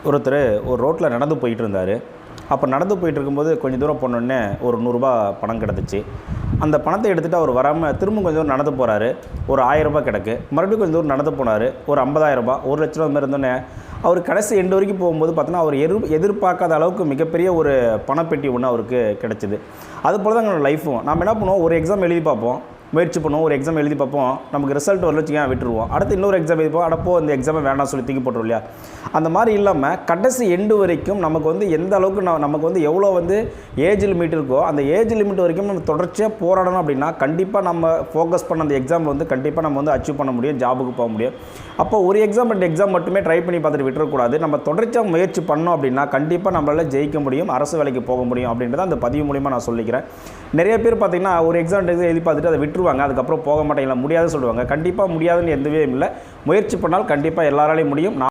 ஒருத்தர் ஒரு ரோட்டில் நடந்து போயிட்டு இருந்தார். அப்போ நடந்து போயிட்டு இருக்கும்போது கொஞ்சம் தூரம் போனோடனே ஒரு ₹100 பணம் கிடந்துச்சு. அந்த பணத்தை எடுத்துகிட்டு அவர் வராமல் திரும்ப கொஞ்சம் தூரம் நடந்து போகிறாரு. ஒரு ₹1000 கிடக்கு. மறுபடியும் கொஞ்சம் தூரம் நடந்து போனார். ஒரு ₹50,000 1,00,000 மாதிரி இருந்தோடனே அவர் கடைசி எண்டு வரைக்கும் போகும்போது பார்த்தோன்னா அவர் எதிர்பார்க்காத அளவுக்கு மிகப்பெரிய ஒரு பணப்பெட்டி ஒன்று அவருக்கு கிடச்சிது. அதுபோல் தான் எங்களோட லைஃப்பும். நம்ம என்ன பண்ணுவோம், ஒரு எக்ஸாம் எழுதி பார்ப்போம், முயற்சி பண்ணுவோம், ஒரு எக்ஸாம் எழுதி பார்ப்போம், நமக்கு ரிசல்ட் வரல வச்சுக்கோங்க விட்டுருவோம். அடுத்து இன்னொரு எக்ஸாம் எழுதிப்போம், அடப்போ இந்த எக்ஸாமை வேண்டாம் சொல்லி தூக்கி போட்டுரும் இல்லையா. அந்த மாதிரி இல்லாமல் கடைசி எண்டு வரைக்கும் நமக்கு வந்து எந்த அளவுக்கு நமக்கு வந்து எவ்வளோ வந்து ஏஜ் லிமிட் இருக்கோ அந்த ஏஜ் லிமிட் வரைக்கும் நம்ம தொடர்ச்சியாக போராடணும் அப்படின்னா கண்டிப்பாக நம்ம ஃபோக்கஸ் பண்ண அந்த எக்ஸாமில் வந்து கண்டிப்பாக நம்ம வந்து அச்சீவ் பண்ண முடியும், ஜாபுக்கு போக முடியும். அப்போ ஒரு எக்ஸாம் 2 எக்ஸாம் மட்டுமே ட்ரை பண்ணி பார்த்துட்டு விட்டுறக்கூடாது. நம்ம தொடர்ச்சியாக முயற்சி பண்ணோம் அப்படின்னா கண்டிப்பாக நம்மளால் ஜெயிக்க முடியும், அரசு வேலைக்கு போக முடியும் அப்படின்றத அந்த பதிவு மூலிமா நான் சொல்லிக்கிறேன். நிறைய பேர் பார்த்திங்கன்னா ஒரு எக்ஸாம் எழுதி பார்த்துட்டு அதை விட்டுருவாங்க, அதுக்கப்புறம் போக மாட்டேங்களா, முடியாதுன்னு சொல்லுவாங்க. கண்டிப்பாக முடியாதுன்னு எதுவே இல்லை. முயற்சி பண்ணால் கண்டிப்பாக எல்லாராலையும் முடியும்.